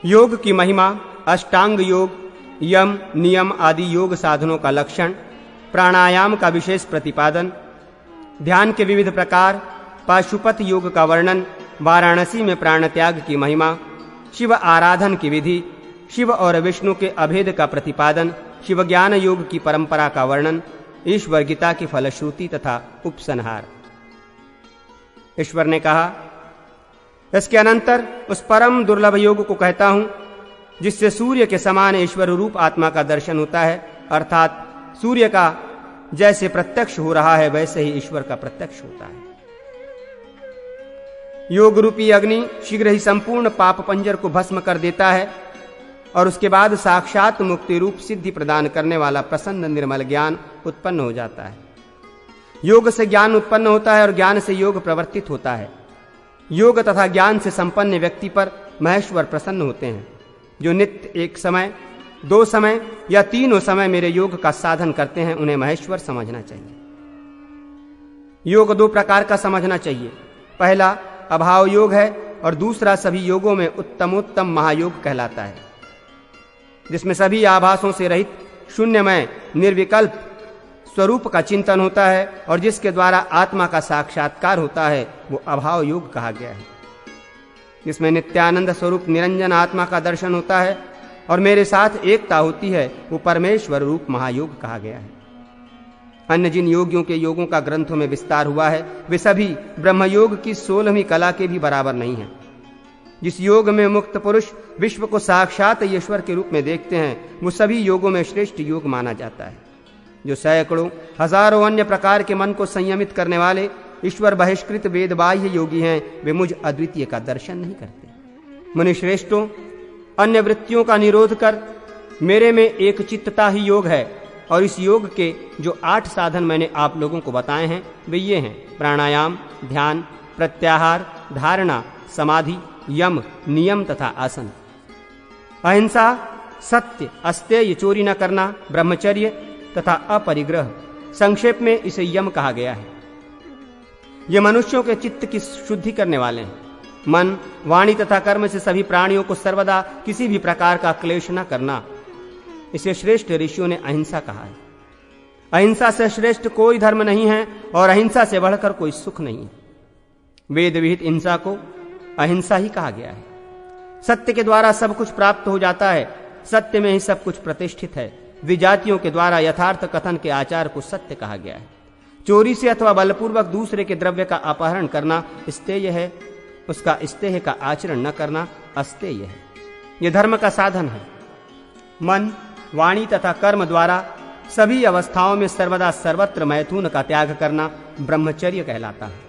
योग की महिमा, अष्टांग योग, यम, नियम आदि योग साधनों का लक्षण, प्राणायाम का विशेष प्रतिपादन, ध्यान के विविध प्रकार, पाशुपत योग का वर्णन, वाराणसी में प्राण त्याग की महिमा, शिव आराधन की विधि, शिव और विष्णु के अभेद का प्रतिपादन, शिव ज्ञान योग की परंपरा का वर्णन, ईश्वर गीता की फलश्रुति तथा उपसंहार। ईश्वर ने कहा, इसके अनंतर उस परम दुर्लभ योग को कहता हूं जिससे सूर्य के समान ईश्वर रूप आत्मा का दर्शन होता है, अर्थात सूर्य का जैसे प्रत्यक्ष हो रहा है वैसे ही ईश्वर का प्रत्यक्ष होता है। योग रूपी अग्नि शीघ्र ही संपूर्ण पाप पंजर को भस्म कर देता है और उसके बाद साक्षात मुक्ति रूप सिद्धि प्रदान करने वाला प्रसन्न निर्मल ज्ञान उत्पन्न हो जाता है। योग से ज्ञान उत्पन्न होता है और ज्ञान से योग प्रवर्तित होता है। योग तथा ज्ञान से संपन्न व्यक्ति पर महेश्वर प्रसन्न होते हैं। जो नित्य एक समय, दो समय या तीनों समय मेरे योग का साधन करते हैं उन्हें महेश्वर समझना चाहिए। योग दो प्रकार का समझना चाहिए। पहला अभाव योग है और दूसरा सभी योगों में उत्तमोत्तम महायोग कहलाता है, जिसमें सभी आभासों से रहित शून्यमय निर्विकल्प स्वरूप का चिंतन होता है और जिसके द्वारा आत्मा का साक्षात्कार होता है वो अभाव योग कहा गया है। जिसमें नित्यानंद स्वरूप निरंजन आत्मा का दर्शन होता है और मेरे साथ एकता होती है वो परमेश्वर रूप महायोग कहा गया है। अन्य जिन योगियों के योगों का ग्रंथों में विस्तार हुआ है वे सभी ब्रह्मयोग की 16वीं कला के भी बराबर नहीं हैं। जिस योग में मुक्त पुरुष विश्व को साक्षात ईश्वर के रूप में देखते हैं वो सभी योगों में श्रेष्ठ योग माना जाता है। जो सैकड़ों हजारों अन्य प्रकार के मन को संयमित करने वाले ईश्वर बहिष्कृत वेद बाह्य योगी हैं वे मुझ अद्वितीय का दर्शन नहीं करते। मुनि श्रेष्ठों, अन्य वृत्तियों का निरोध कर मेरे में एक चित्तता ही योग है और इस योग के जो 8 साधन मैंने आप लोगों को बताए हैं वे ये हैं: प्राणायाम, ध्यान, प्रत्याहार, धारणा, समाधि, यम, नियम तथा आसन। अहिंसा, सत्य, अस्तेय, चोरी न करना, ब्रह्मचर्य तथा अपरिग्रह। संक्षेप में इसे यम कहा गया है। ये मनुष्यों के चित्त की शुद्धि करने वाले हैं। मन, वाणी तथा कर्म से सभी प्राणियों को सर्वदा किसी भी प्रकार का क्लेश न करना, इसे श्रेष्ठ ऋषियों ने अहिंसा कहा है। अहिंसा से श्रेष्ठ कोई धर्म नहीं है और अहिंसा से बढ़कर कोई सुख नहीं है। वेद विहित हिंसा को अहिंसा ही कहा गया है। सत्य के द्वारा सब कुछ प्राप्त हो जाता है, सत्य में ही सब कुछ प्रतिष्ठित है। विजातियों के द्वारा यथार्थ कथन के आचार को सत्य कहा गया है। चोरी से अथवा बलपूर्वक दूसरे के द्रव्य का अपहरण करना स्तेय है, उसका स्तेय का आचरण न करना अस्तेय है। यह धर्म का साधन है। मन, वाणी तथा कर्म द्वारा सभी अवस्थाओं में सर्वदा सर्वत्र मैथुन का त्याग करना ब्रह्मचर्य कहलाता है।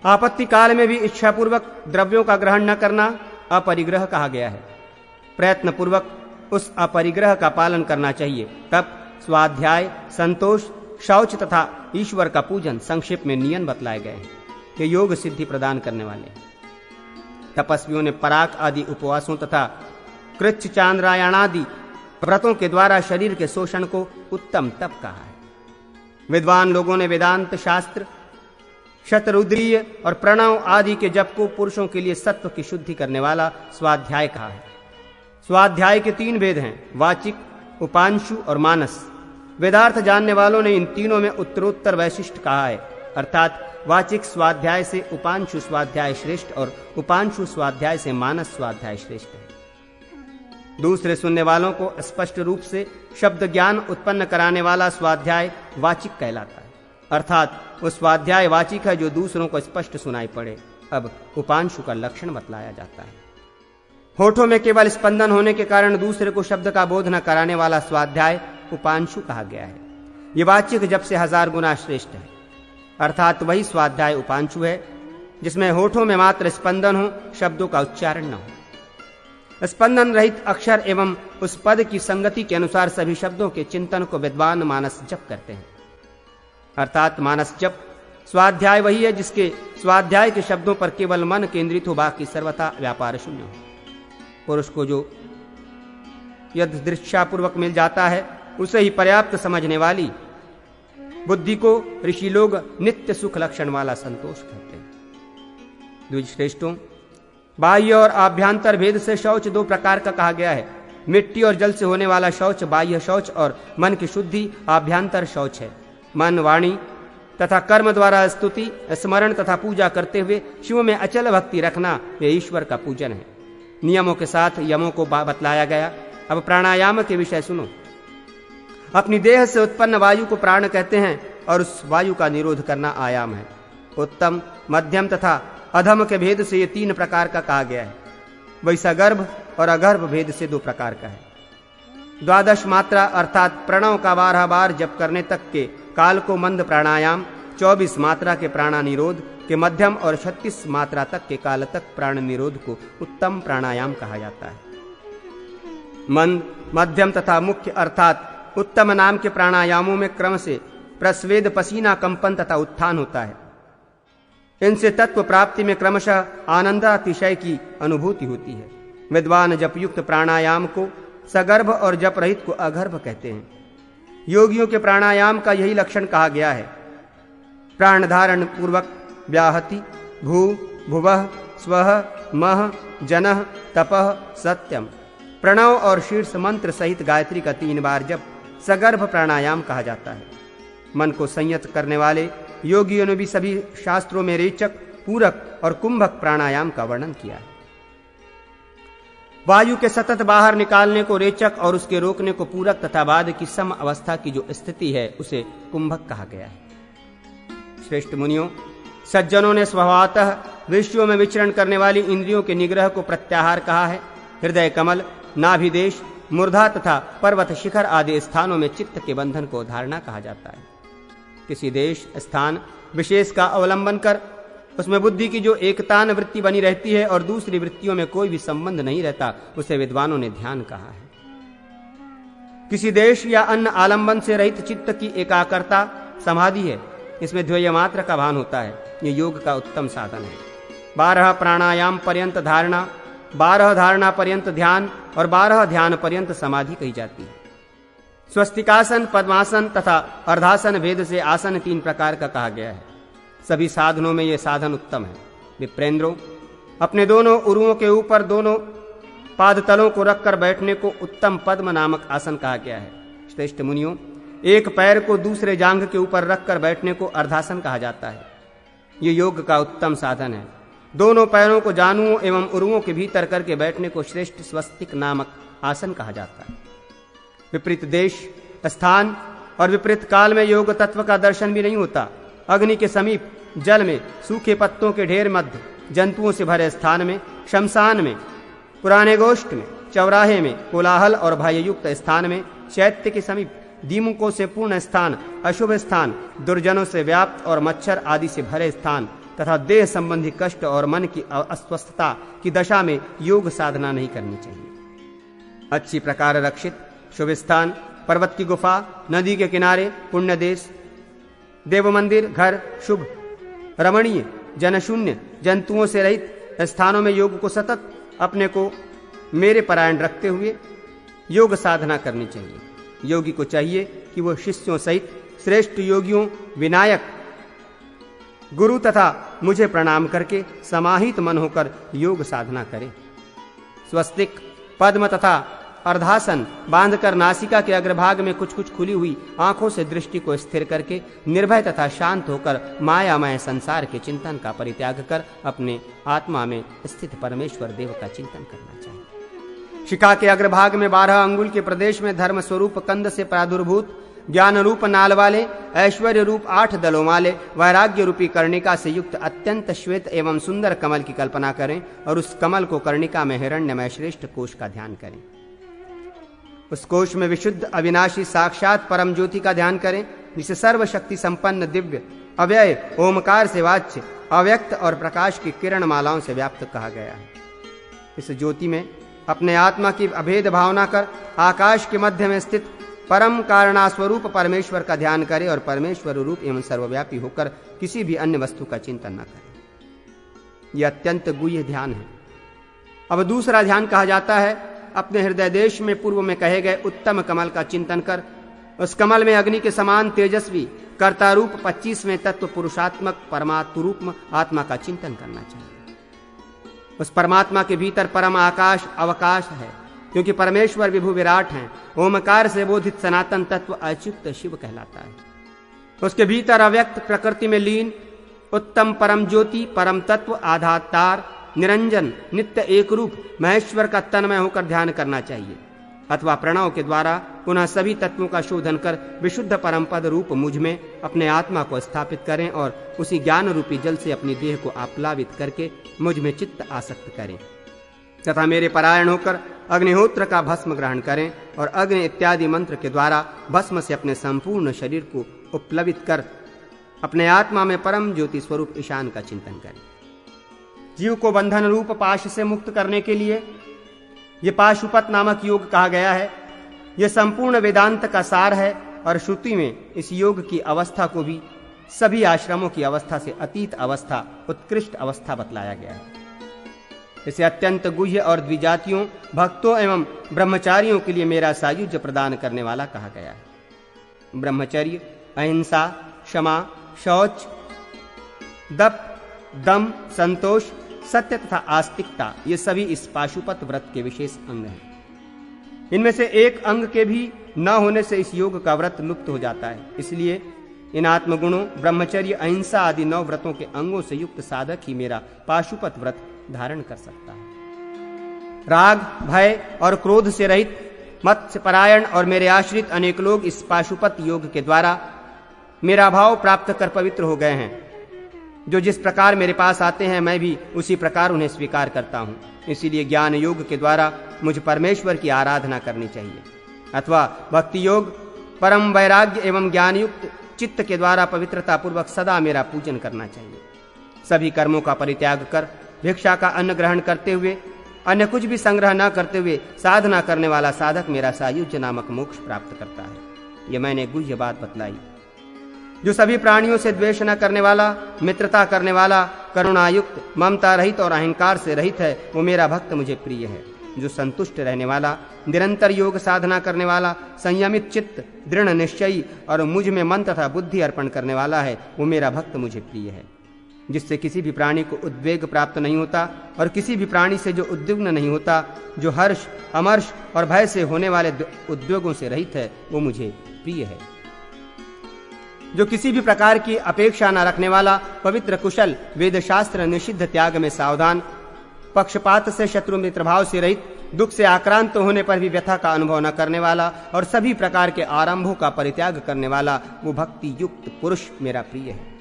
आपत्ति काल में भी इच्छापूर्वक द्रव्यों का ग्रहण न करना अपरिग्रह कहा गया है। प्रयत्न पूर्वक उस अपरिग्रह का पालन करना चाहिए। तप, स्वाध्याय, संतोष, शौच तथा ईश्वर का पूजन संक्षेप में नियम बतलाए गए हैं। ये योग सिद्धि प्रदान करने वाले हैं। तपस्वियों ने पराक आदि उपवासों तथा कृच्छ चांद्रायणादि व्रतों के द्वारा शरीर के शोषण को उत्तम तप कहा है। विद्वान लोगों ने वेदांत शास्त्र, शतरुद्रीय और प्रणव आदि के जप को पुरुषों के लिए सत्व की शुद्धि करने वाला स्वाध्याय कहा है। स्वाध्याय के 3 भेद हैं: वाचिक, उपांशु और मानस। वेदार्थ जानने वालों ने इन तीनों में उत्तरोत्तर वैशिष्ट कहा है, अर्थात वाचिक स्वाध्याय से उपांशु स्वाध्याय श्रेष्ठ और उपांशु स्वाध्याय से मानस स्वाध्याय श्रेष्ठ है। दूसरे सुनने वालों को स्पष्ट रूप से शब्द ज्ञान उत्पन्न कराने वाला स्वाध्याय वाचिक कहलाता है, अर्थात वो स्वाध्याय वाचिक है जो दूसरों को स्पष्ट सुनाई पड़े। अब उपांशु का लक्षण बतलाया जाता है। होठों में केवल स्पंदन होने के कारण दूसरे को शब्द का बोध न कराने वाला स्वाध्याय उपांशु कहा गया है। ये वाचिक जब से 1000 गुना श्रेष्ठ है, अर्थात वही स्वाध्याय उपांशु है जिसमें होठों में मात्र स्पंदन हो, शब्दों का उच्चारण न हो। स्पंदन रहित अक्षर एवं उस पद की संगति के अनुसार सभी शब्दों के चिंतन को विद्वान मानस जप करते हैं, अर्थात मानस जप स्वाध्याय वही है जिसके स्वाध्याय के शब्दों पर केवल मन केंद्रित हो, बाकी सर्वथा व्यापार शून्य हो। पुरुष को जो यद दृष्टापूर्वक मिल जाता है उसे ही पर्याप्त समझने वाली बुद्धि को ऋषि लोग नित्य सुख लक्षण वाला संतोष कहते हैं। द्विज श्रेष्ठों, बाह्य और आभ्यंतर भेद से शौच दो प्रकार का कहा गया है। मिट्टी और जल से होने वाला शौच बाह्य शौच और मन की शुद्धि आभ्यंतर शौच है। मन, वाणी तथा कर्म द्वारा स्तुति, स्मरण तथा पूजा करते हुए शिव में अचल भक्ति रखना यह ईश्वर का पूजन है। नियमों के साथ यमों को बतलाया गया। अब प्राणायाम के विषय सुनो। अपनी देह से उत्पन्न वायु को प्राण कहते हैं और उस वायु का निरोध करना आयाम है। उत्तम, मध्यम तथा अधम के भेद से ये 3 प्रकार का कहा गया है। वैसा गर्भ और अगर्भ भेद से 2 प्रकार का है। 12 मात्रा अर्थात प्रणव का 12 बार जप करने तक के काल को मंद प्राणायाम, 24 मात्रा के प्राणा निरोध के मध्यम और 36 मात्रा तक के काल तक प्राण निरोध को उत्तम प्राणायाम कहा जाता है। मंद, मध्यम तथा मुख्य अर्थात उत्तम नाम के प्राणायामों में क्रम से प्रस्वेद, पसीना, कंपन तथा उत्थान होता है। इनसे तत्व प्राप्ति में क्रमशः आनंदातिशय की अनुभूति होती है। विद्वान जपयुक्त प्राणायाम को सगर्भ और जप रहित को अगर्भ कहते हैं। योगियों के प्राणायाम का यही लक्षण कहा गया है। प्राण धारण पूर्वक व्याहति, भू, भुवः, स्वः, मह, जनः, तपः, सत्यम, प्रणव और शीर्ष मंत्र सहित गायत्री का 3 बार जप सगर्भ प्राणायाम कहा जाता है। मन को संयत करने वाले योगियों ने भी सभी शास्त्रों में रेचक, पूरक और कुंभक प्राणायाम का वर्णन किया है। वायु के सतत बाहर निकालने को रेचक और उसके रोकने को पूरक तथा बाद की सम अवस्था की जो स्थिति है उसे कुंभक कहा गया है। श्रेष्ठ मुनियों, सज्जनों ने स्वभावतः विषयों में विचरण करने वाली इंद्रियों के निग्रह को प्रत्याहार कहा है। हृदय कमल, नाभिदेश, मूर्धा तथा पर्वत शिखर आदि स्थानों में चित्त के बंधन को धारणा कहा जाता है। किसी देश, स्थान विशेष का अवलंबन कर उसमें बुद्धि की जो एकतान वृत्ति बनी रहती है और दूसरी वृत्तियों में कोई भी संबंध नहीं रहता, उसे विद्वानों ने ध्यान कहा है। किसी देश या अन्य आलंबन से रहित चित्त की एकाग्रता समाधि है। इसमें द्वय मात्र का भान होता है। ये योग का उत्तम साधन है। 12 प्राणायाम पर्यंत धारणा, 12 धारणा पर्यंत ध्यान और 12 ध्यान पर्यंत समाधि कही जाती है। स्वस्तिकासन, पद्मासन तथा अर्धासन भेद से आसन 3 प्रकार का कहा गया है। सभी साधनों में यह साधन उत्तम है। विप्रेंद्रों, अपने दोनों उरुओं के ऊपर दोनों पादतलों को रखकर बैठने को उत्तम पद्म नामक आसन कहा गया है। श्रेष्ठ मुनियों, एक पैर को दूसरे जांघ के ऊपर रखकर बैठने को अर्धासन कहा जाता है। ये योग का उत्तम साधन है। दोनों पैरों को जानुओं एवं उरुओं के भीतर करके बैठने को श्रेष्ठ स्वस्तिक नामक आसन कहा जाता है। विपरीत देश, स्थान और विपरीत काल में योग तत्व का दर्शन भी नहीं होता। अग्नि के समीप, जल में, सूखे पत्तों के ढेर मध्य, जंतुओं से भरे स्थान में, शमशान में, पुराने गोष्ठ में, चौराहे में, कोलाहल और भययुक्त स्थान में, चैत्य के समीप, दीमकों से पूर्ण स्थान, अशुभ स्थान, दुर्जनों से व्याप्त और मच्छर आदि से भरे स्थान तथा देह संबंधी कष्ट और मन की अस्वस्थता की दशा में योग साधना नहीं करनी चाहिए। अच्छी प्रकार रक्षित शुभ स्थान, पर्वत की गुफा, नदी के किनारे, पुण्य देश, देव मंदिर, घर, शुभ, रमणीय, जनशून्य, जंतुओं से रहित स्थानों में योग को सतत अपने को मेरे परायण रखते हुए योग साधना करनी चाहिए। योगी को चाहिए कि वो शिष्यों सहित श्रेष्ठ योगियों, विनायक, गुरु तथा मुझे प्रणाम करके समाहित मन होकर योग साधना करे। स्वस्तिक, पद्म तथा अर्धासन बांधकर नासिका के अग्रभाग में कुछ कुछ खुली हुई आंखों से दृष्टि को स्थिर करके निर्भय तथा शांत होकर मायामय संसार के चिंतन का परित्याग कर अपने आत्मा में स्थित परमेश्वर देव का चिंतन करना चाहिए। शिखा के अग्रभाग में 12 अंगुल के प्रदेश में धर्म स्वरूप कंद से प्रादुर्भूत, ज्ञान रूप नाल वाले, ऐश्वर्य रूप 8 दलों वाले, वैराग्य रूपी कर्णिका से युक्त अत्यंत श्वेत एवं सुंदर कमल की कल्पना करें और उस कमल को कर्णिका में हिरण्यमय श्रेष्ठ कोश का ध्यान करें। उस कोश में विशुद्ध अविनाशी साक्षात परम ज्योति का ध्यान करें, जिसे सर्वशक्ति संपन्न दिव्य अव्यय ओमकार से वाच्य अव्यक्त और प्रकाश की किरण मालाओं से व्याप्त कहा गया है। इस ज्योति में अपने आत्मा की अभेद भावना कर आकाश के मध्य में स्थित परम कारणा स्वरूप परमेश्वर का ध्यान करें और परमेश्वर रूप एवं सर्वव्यापी होकर किसी भी अन्य वस्तु का चिंतन न करें। यह अत्यंत गुह्य ध्यान है। अब दूसरा ध्यान कहा जाता है, अपने हृदय देश में पूर्व में कहे गए उत्तम कमल का चिंतन कर उस कमल में अग्नि के समान तेजस्वी कर्ता रूप 25वें तत्व पुरुषात्मक परमात्म रूप आत्मा का चिंतन करना चाहिए। उस परमात्मा के भीतर परम आकाश अवकाश है, क्योंकि परमेश्वर विभु विराट हैं। ओमकार से बोधित सनातन तत्व अच्युत शिव कहलाता है। उसके भीतर अव्यक्त प्रकृति में लीन उत्तम परम ज्योति परम तत्व आधातार निरंजन नित्य एक रूप महेश्वर का तन्मय होकर ध्यान करना चाहिए, अथवा प्रणव के द्वारा पुनः सभी तत्वों का शोधन कर विशुद्ध परम पद रूप मुझ में अपने आत्मा को स्थापित करें और उसी ज्ञान रूपी जल से अपनी देह को आप्लावित करके मुझ में चित्त आसक्त करें, तथा मेरे परायण होकर अग्निहोत्र का भस्म ग्रहण करें और अग्नि इत्यादि मंत्र के द्वारा भस्म से अपने संपूर्ण शरीर को उपप्लवित कर अपने आत्मा में परम ज्योति स्वरूप ईशान का चिंतन करें। जीव को बंधन रूप पाश से मुक्त करने के लिए ये पाशुपत नामक योग कहा गया है। यह संपूर्ण वेदांत का सार है और श्रुति में इस योग की अवस्था को भी सभी आश्रमों की अवस्था से अतीत अवस्था उत्कृष्ट अवस्था बतलाया गया है। इसे अत्यंत गुह्य और द्विजातियों भक्तों एवं ब्रह्मचारियों के लिए मेरा सायुज्य प्रदान करने वाला कहा गया है। ब्रह्मचर्य अहिंसा क्षमा शौच दप दम संतोष सत्य तथा आस्तिकता ये सभी इस पाशुपत व्रत के विशेष अंग हैं। इनमें से एक अंग के भी न होने से इस योग का व्रत लुप्त हो जाता है। इसलिए इन आत्मगुणों ब्रह्मचर्य अहिंसा आदि 9 व्रतों के अंगों से युक्त साधक ही मेरा पाशुपत व्रत धारण कर सकता है। राग भय और क्रोध से रहित मत्स्य परायण और मेरे आश्रित अनेक लोग इस पाशुपत योग के द्वारा मेरा भाव प्राप्त कर पवित्र हो गए हैं। जो जिस प्रकार मेरे पास आते हैं मैं भी उसी प्रकार उन्हें स्वीकार करता हूँ। इसीलिए ज्ञान योग के द्वारा मुझे परमेश्वर की आराधना करनी चाहिए, अथवा भक्ति योग परम वैराग्य एवं ज्ञान युक्त चित्त के द्वारा पवित्रता पूर्वक सदा मेरा पूजन करना चाहिए। सभी कर्मों का परित्याग कर भिक्षा का अन्न ग्रहण करते हुए अन्य कुछ भी संग्रह न करते हुए साधना करने वाला साधक मेरा सायुज्य नामक मोक्ष प्राप्त करता है। यह मैंने गुह्य बात बतलाई। जो सभी प्राणियों से द्वेष न करने वाला, मित्रता करने वाला, करुणायुक्त, ममता रहित और अहंकार से रहित है, वो मेरा भक्त मुझे प्रिय है। जो संतुष्ट रहने वाला, निरंतर योग साधना करने वाला, संयमित चित्त, दृढ़ निश्चयी और मुझ में मन तथा बुद्धि अर्पण करने वाला है, वो मेरा भक्त मुझे प्रिय है। जिससे किसी भी प्राणी को उद्वेग प्राप्त नहीं होता और किसी भी प्राणी से जो उद्विग्न नहीं होता, जो हर्ष अमर्ष और भय से होने वाले उद्वेगों से रहित है, वो मुझे प्रिय है। जो किसी भी प्रकार की अपेक्षा न रखने वाला, पवित्र कुशल, वेद शास्त्र निषिद्ध त्याग में सावधान, पक्षपात से शत्रु मित्र भाव से रहित, दुख से आक्रांत होने पर भी व्यथा का अनुभव न करने वाला और सभी प्रकार के आरंभों का परित्याग करने वाला, वो भक्ति युक्त पुरुष मेरा प्रिय है।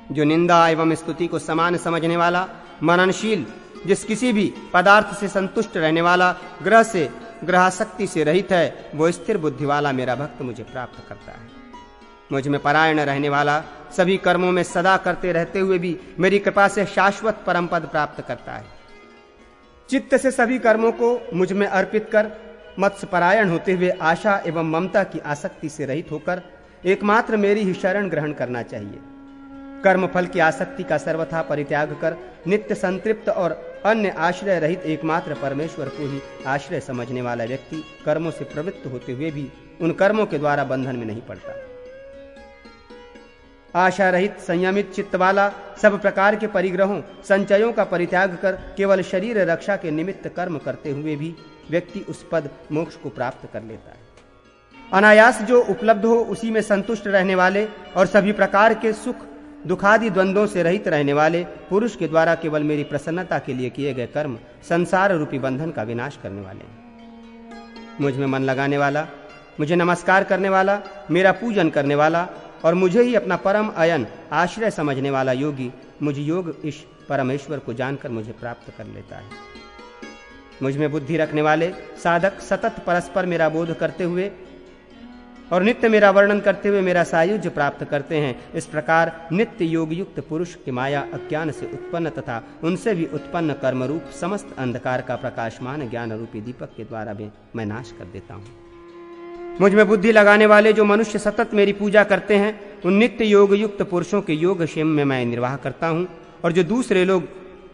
जो निंदा एवं स्तुति को समान समझने वाला, मननशील, जिस किसी भी पदार्थ से संतुष्ट रहने वाला, ग्रह से ग्रहासक्ति से रहित है, वो स्थिर बुद्धि वाला मेरा भक्त मुझे प्राप्त करता है। मुझ में परायण रहने वाला, सभी कर्मों में सदा करते रहते हुए भी मेरी कृपा से शाश्वत परम पद प्राप्त करता है। चित्त से सभी कर्मों को मुझ में अर्पित कर मत्स्य परायण होते हुए आशा एवं ममता की आसक्ति से रहित होकर एकमात्र मेरी ही शरण ग्रहण करना चाहिए। कर्म फल की आसक्ति का सर्वथा परित्याग कर नित्य संतृप्त और अन्य आश्रय रहित एकमात्र परमेश्वर को ही आश्रय समझने वाला व्यक्ति कर्मों से प्रवृत्त होते हुए भी उन कर्मों के द्वारा बंधन में नहीं पड़ता। आशा रहित संयमित चित्त वाला, सब प्रकार के परिग्रहों संचयों का परित्याग कर केवल शरीर रक्षा के निमित्त कर्म करते हुए भी व्यक्ति उस पद मोक्ष को प्राप्त कर लेता है। अनायास जो उपलब्ध हो उसी में संतुष्ट रहने वाले और सभी प्रकार के सुख दुखादि द्वंद्वों से रहित रहने वाले पुरुष के द्वारा केवल मेरी प्रसन्नता के लिए किए गए कर्म संसार रूपी बंधन का विनाश करने वाले हैं। मुझ में मन लगाने वाला, मुझे नमस्कार करने वाला, मेरा पूजन करने वाला और मुझे ही अपना परम अयन आश्रय समझने वाला योगी मुझ योग ईश परमेश्वर को जानकर मुझे प्राप्त कर लेता है। मुझ में बुद्धि रखने वाले साधक सतत परस्पर मेरा बोध करते हुए और नित्य मेरा वर्णन करते हुए मेरा सायुज्य प्राप्त करते हैं। इस प्रकार नित्य योग युक्त पुरुष की माया अज्ञान से उत्पन्न तथा उनसे भी उत्पन्न कर्म रूप समस्त अंधकार का प्रकाशमान ज्ञान रूपी दीपक के द्वारा भी मैं नाश कर देता हूँ। मुझ में बुद्धि लगाने वाले जो मनुष्य सतत मेरी पूजा करते हैं, उन नित्य योग युक्त पुरुषों के योग क्षेम में मैं निर्वाह करता हूँ। और जो दूसरे लोग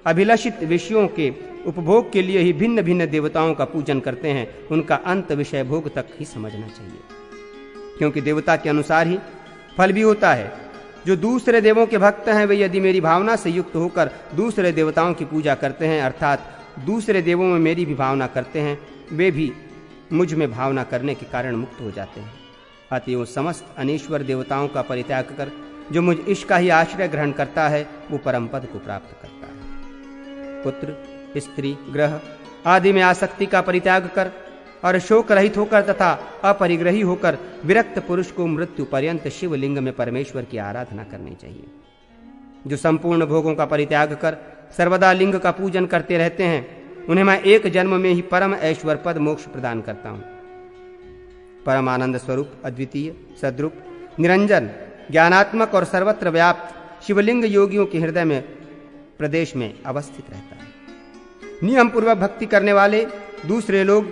अभिलषित विषयों के उपभोग के लिए ही भिन्न भिन्न देवताओं का पूजन करते हैं, उनका अंत विषय भोग तक ही समझना चाहिए, क्योंकि देवता के अनुसार ही फल भी होता है। जो दूसरे देवों के भक्त हैं वे यदि मेरी भावना से युक्त होकर दूसरे देवताओं की पूजा करते हैं, अर्थात दूसरे देवों में मेरी भी भावना करते हैं, वे भी मुझ में भावना करने के कारण मुक्त हो जाते हैं। अतएव समस्त अनीश्वर देवताओं का परित्याग कर जो मुझ ईश का ही आश्रय ग्रहण करता है वो परम पद को प्राप्त करता है। पुत्र, स्त्री, ग्रह आदि में आसक्ति का परित्याग कर और शोक रहित होकर तथा अपरिग्रही होकर विरक्त पुरुष को मृत्यु पर्यंत शिवलिंग में परमेश्वर की आराधना करनी चाहिए। जो संपूर्ण भोगों का परित्याग कर सर्वदा लिंग का पूजन करते रहते हैं, उन्हें मैं एक जन्म में ही परम ऐश्वर पद मोक्ष प्रदान करता हूं। परम आनंद स्वरूप, अद्वितीय, सद्रूप, निरंजन, ज्ञानात्मक और सर्वत्र व्याप्त शिवलिंग योगियों के हृदय में प्रदेश में अवस्थित रहता है। नियम पूर्वक भक्ति करने वाले दूसरे लोग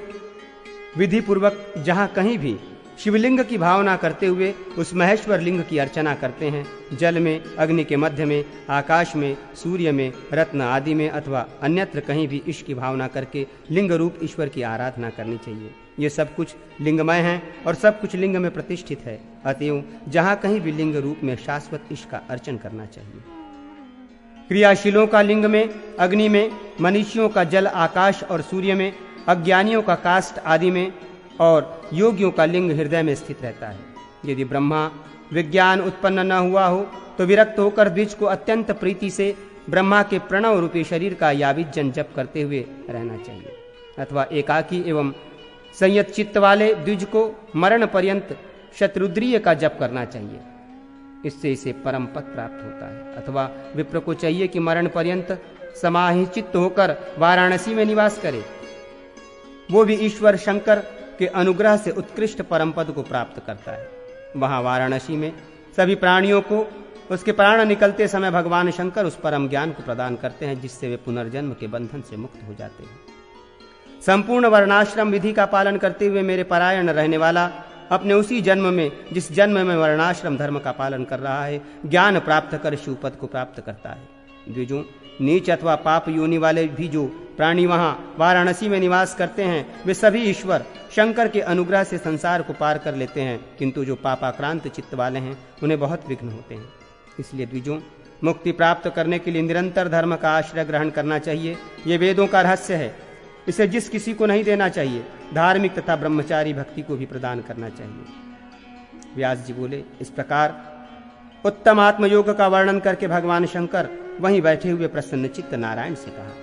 विधि पूर्वक जहां कहीं भी शिवलिंग की भावना करते हुए उस महेश्वर लिंग की अर्चना करते हैं। जल में, अग्नि के मध्य में, आकाश में, सूर्य में, रत्न आदि में अथवा अन्यत्र कहीं भी ईश की भावना करके लिंग रूप ईश्वर की आराधना करनी चाहिए। ये सब कुछ लिंगमय हैं और सब कुछ लिंग में प्रतिष्ठित है। अतएव जहां कहीं भी लिंग रूप में शाश्वत ईश का अर्चन करना चाहिए। क्रियाशीलों का लिंग में, अग्नि में, मनुष्यों का जल, आकाश और सूर्य में, अज्ञानियों का काष्ठ आदि में और योगियों का लिंग हृदय में स्थित रहता है। यदि ब्रह्मा विज्ञान उत्पन्न न हुआ हो तो विरक्त होकर द्विज को अत्यंत प्रीति से ब्रह्मा के प्रणव रूपी शरीर का याविजन जप करते हुए रहना चाहिए, अथवा एकाकी एवं संयत चित्त वाले द्विज को मरण पर्यंत शत्रुद्रीय का जप करना चाहिए। इससे इसे परम पद प्राप्त होता है। अथवा विप्र को चाहिए कि मरण पर्यंत समाहित होकर वाराणसी में निवास करे, वो भी ईश्वर शंकर के अनुग्रह से उत्कृष्ट परम पद को प्राप्त करता है। वहां वाराणसी में सभी प्राणियों को उसके प्राण निकलते समय भगवान शंकर उस परम ज्ञान को प्रदान करते हैं, जिससे वे पुनर्जन्म के बंधन से मुक्त हो जाते हैं। संपूर्ण वर्णाश्रम विधि का पालन करते हुए मेरे परायण रहने वाला अपने उसी जन्म में, जिस जन्म में वर्णाश्रम धर्म का पालन कर रहा है, ज्ञान प्राप्त कर शिवपद को प्राप्त करता है। द्विजों, नीच अथवा पाप योनि वाले भी जो प्राणी वहां वाराणसी में निवास करते हैं, वे सभी ईश्वर शंकर के अनुग्रह से संसार को पार कर लेते हैं, किंतु जो पापाक्रांत चित्त वाले हैं उन्हें बहुत विघ्न होते हैं। इसलिए द्विजों, मुक्ति प्राप्त करने के लिए निरंतर धर्म का आश्रय ग्रहण करना चाहिए। ये वेदों का रहस्य है, इसे जिस किसी को नहीं देना चाहिए। धार्मिक तथा ब्रह्मचारी भक्ति को भी प्रदान करना चाहिए। व्यास जी बोले, इस प्रकार उत्तम आत्मयोग का वर्णन करके भगवान शंकर वहीं बैठे हुए प्रसन्न चित्त नारायण से कहा,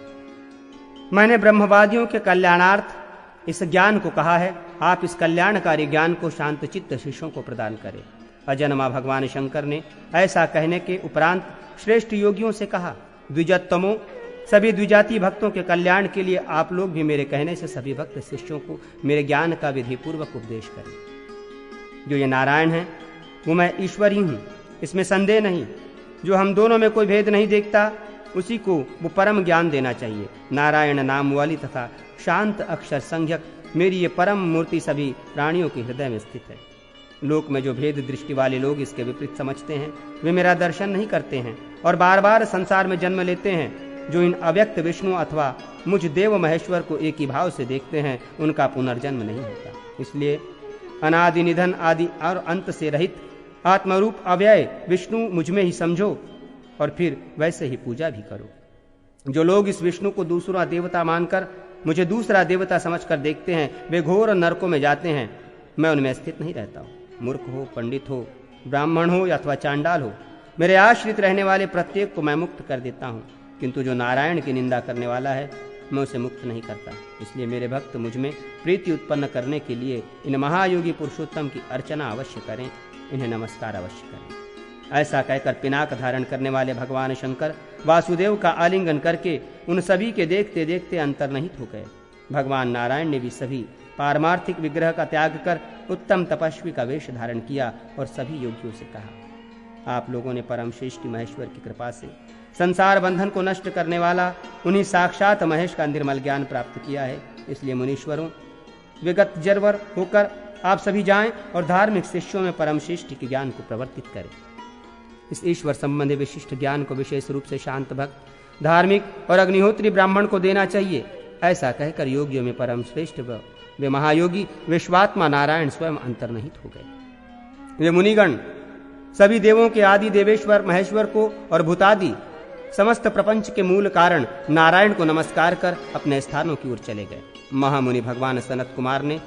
मैंने ब्रह्मवादियों के कल्याणार्थ इस ज्ञान को कहा है, आप इस कल्याणकारी ज्ञान को शांत चित्त शिष्यों को प्रदान करें। अजन्मा भगवान शंकर ने ऐसा कहने के उपरांत श्रेष्ठ योगियों से कहा, द्विजोत्तमों, सभी द्विजाति भक्तों के कल्याण के लिए आप लोग भी मेरे कहने से सभी भक्त शिष्यों को मेरे ज्ञान का विधि पूर्वक उपदेश करें। जो ये नारायण है वो मैं ईश्वर ही हूं, इसमें संदेह नहीं। जो हम दोनों में कोई भेद नहीं देखता, उसी को वो परम ज्ञान देना चाहिए। नारायण नाम वाली तथा शांत अक्षर संज्ञक मेरी ये परम मूर्ति सभी प्राणियों के हृदय में स्थित है। लोक में जो भेद दृष्टि वाले लोग इसके विपरीत समझते हैं, वे मेरा दर्शन नहीं करते हैं और बार बार संसार में जन्म लेते हैं। जो इन अव्यक्त विष्णु अथवा मुझ देव महेश्वर को एक ही भाव से देखते हैं, उनका पुनर्जन्म नहीं होता। इसलिए अनादि निधन आदि और अंत से रहित आत्मरूप अव्यय विष्णु मुझ में ही समझो और फिर वैसे ही पूजा भी करो। जो लोग इस विष्णु को दूसरा देवता मानकर मुझे दूसरा देवता समझकर देखते हैं, वे घोर नरकों में जाते हैं। मैं उनमें स्थित नहीं रहता हूँ। मूर्ख हो, पंडित हो, ब्राह्मण हो अथवा चांडाल हो, मेरे आश्रित रहने वाले प्रत्येक को मैं मुक्त कर देता हूँ, किंतु जो नारायण की निंदा करने वाला है मैं उसे मुक्त नहीं करता। इसलिए मेरे भक्त मुझ में प्रीति उत्पन्न करने के लिए इन महायोगी पुरुषोत्तम की अर्चना अवश्य करें, इन्हें नमस्कार अवश्य करें। ऐसा कहकर पिनाक धारण करने वाले भगवान शंकर वासुदेव का आलिंगन करके उन सभी के देखते देखते अंतर्निहित हो गए। भगवान नारायण ने भी सभी पारमार्थिक विग्रह का त्याग कर उत्तम तपस्वी का वेश धारण किया और सभी योगियों से कहा, आप लोगों ने परम श्रेष्ठ महेश्वर की कृपा से संसार बंधन को नष्ट करने वाला उन्हीं साक्षात महेश का निर्मल ज्ञान प्राप्त किया है। इसलिए मुनीश्वरों, विगत जरवर होकर आप सभी जाएं और धार्मिक शिष्यों में परम श्रेष्ठ के ज्ञान को प्रवर्तित करें। इस ईश्वर संबंधी विशिष्ट ज्ञान को विशेष रूप से शांत भक्त, धार्मिक और अग्निहोत्री ब्राह्मण को देना चाहिए। ऐसा कहकर योगियों में परम श्रेष्ठ वे महायोगी विश्वात्मा नारायण स्वयं अंतर्निहित हो गए। वे मुनिगण सभी देवों के आदि देवेश्वर महेश्वर को और भूतादि समस्त प्रपंच के मूल कारण नारायण को नमस्कार कर अपने स्थानों की ओर चले गए। महामुनि भगवान सनत कुमार ने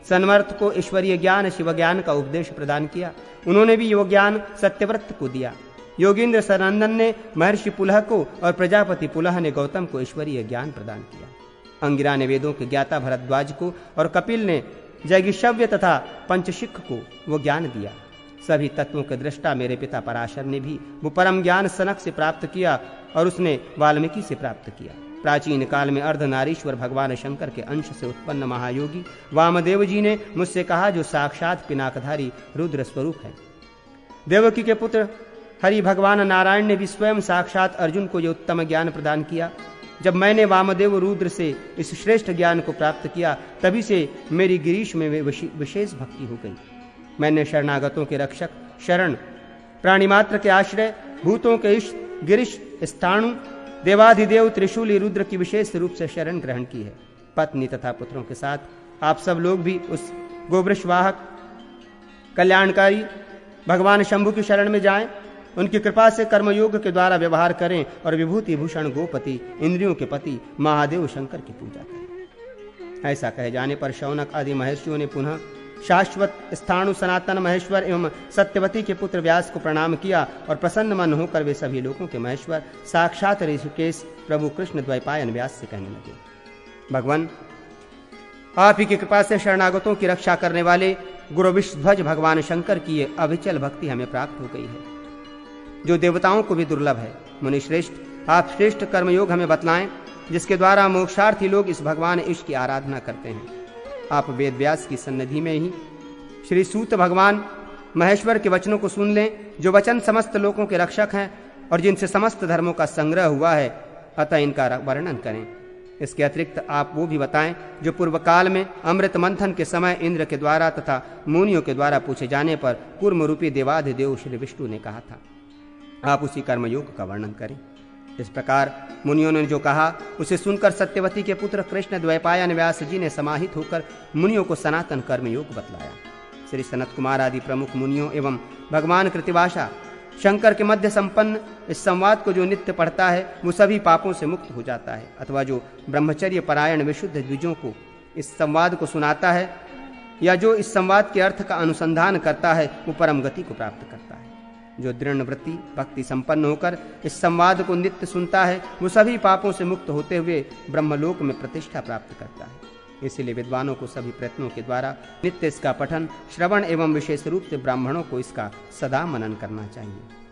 सन्मर्थ को ईश्वरीय ज्ञान शिव ज्ञान का उपदेश प्रदान किया। उन्होंने भी योग ज्ञान सत्यव्रत को दिया। योगींद्र सनंदन ने महर्षि पुलह को और प्रजापति पुलह ने गौतम को ईश्वरीय ज्ञान प्रदान किया। अंगिरा ने वेदों के ज्ञाता भरद्वाज को और कपिल ने जैगिशव्य तथा पंचशिख को वो ज्ञान दिया। सभी तत्वों के दृष्टा मेरे पिता पराशर ने भी वो परम ज्ञान सनक से प्राप्त किया और उसने वाल्मीकि से प्राप्त किया। प्राचीन काल में अर्धनारीश्वर भगवान शंकर के अंश से उत्पन्न महायोगी वामदेव जी ने मुझसे कहा, जो साक्षात पिनाकधारी रुद्र स्वरूप है। देवकी के पुत्र हरि भगवान नारायण ने भी स्वयं साक्षात अर्जुन को यह उत्तम ज्ञान प्रदान किया। जब मैंने वामदेव रुद्र से इस श्रेष्ठ ज्ञान को प्राप्त किया, तभी से मेरी गिरीश में विशेष भक्ति हो गई। मैंने शरणागतों के रक्षक, शरण, प्राणिमात्र के आश्रय, भूतों के इष्ट, गिरीश, स्थाणु, देवाधिदेव त्रिशूली रुद्र की विशेष रूप से शरण ग्रहण की है। पत्नी तथा पुत्रों के साथ आप सब लोग भी उस गोवृषवाहक कल्याणकारी भगवान शंभु की शरण में जाएं। उनकी कृपा से कर्मयोग के द्वारा व्यवहार करें और विभूति भूषण गोपति, इंद्रियों के पति महादेव शंकर की पूजा करें। ऐसा कहे जाने पर शौनक आदि महर्षियों ने पुनः शाश्वत स्थाणु सनातन महेश्वर एवं सत्यवती के पुत्र व्यास को प्रणाम किया और प्रसन्न मन होकर वे सभी लोगों के महेश्वर साक्षात ऋषिकेश प्रभु कृष्ण द्वैपायन व्यास से कहने लगे, भगवान, आप ही की कृपा से शरणागतों की रक्षा करने वाले गुरु विश्वध्वज भगवान शंकर की ये अविचल भक्ति हमें प्राप्त हो गई है, जो देवताओं को भी दुर्लभ है। मुनि श्रेष्ठ, आप श्रेष्ठ कर्मयोग हमें बतलाएं, जिसके द्वारा मोक्षार्थी लोग इस भगवान ईश की आराधना करते हैं। आप वेद व्यास की सन्निधि में ही श्री सूत भगवान महेश्वर के वचनों को सुन लें, जो वचन समस्त लोगों के रक्षक हैं और जिनसे समस्त धर्मों का संग्रह हुआ है, अतः इनका वर्णन करें। इसके अतिरिक्त आप वो भी बताएं जो पूर्व काल में अमृत मंथन के समय इंद्र के द्वारा तथा मुनियों के द्वारा पूछे जाने पर कूर्म रूपी देवाधिदेव श्री विष्णु ने कहा था। आप उसी कर्मयोग का वर्णन करें। इस प्रकार मुनियों ने जो कहा उसे सुनकर सत्यवती के पुत्र कृष्ण द्वैपायन व्यास जी ने समाहित होकर मुनियों को सनातन कर्मयोग बतलाया। श्री सनत कुमार आदि प्रमुख मुनियों एवं भगवान कृतिवासा शंकर के मध्य संपन्न इस संवाद को जो नित्य पढ़ता है वो सभी पापों से मुक्त हो जाता है, अथवा जो ब्रह्मचर्य परायण विशुद्ध द्विजों को इस संवाद को सुनाता है या जो इस संवाद के अर्थ का अनुसंधान करता है वो परम गति को प्राप्त करता है। जो दृढ़ वृत्ति भक्ति संपन्न होकर इस संवाद को नित्य सुनता है वो सभी पापों से मुक्त होते हुए ब्रह्मलोक में प्रतिष्ठा प्राप्त करता है। इसीलिए विद्वानों को सभी प्रयत्नों के द्वारा नित्य इसका पठन, श्रवण एवं विशेष रूप से ब्राह्मणों को इसका सदा मनन करना चाहिए।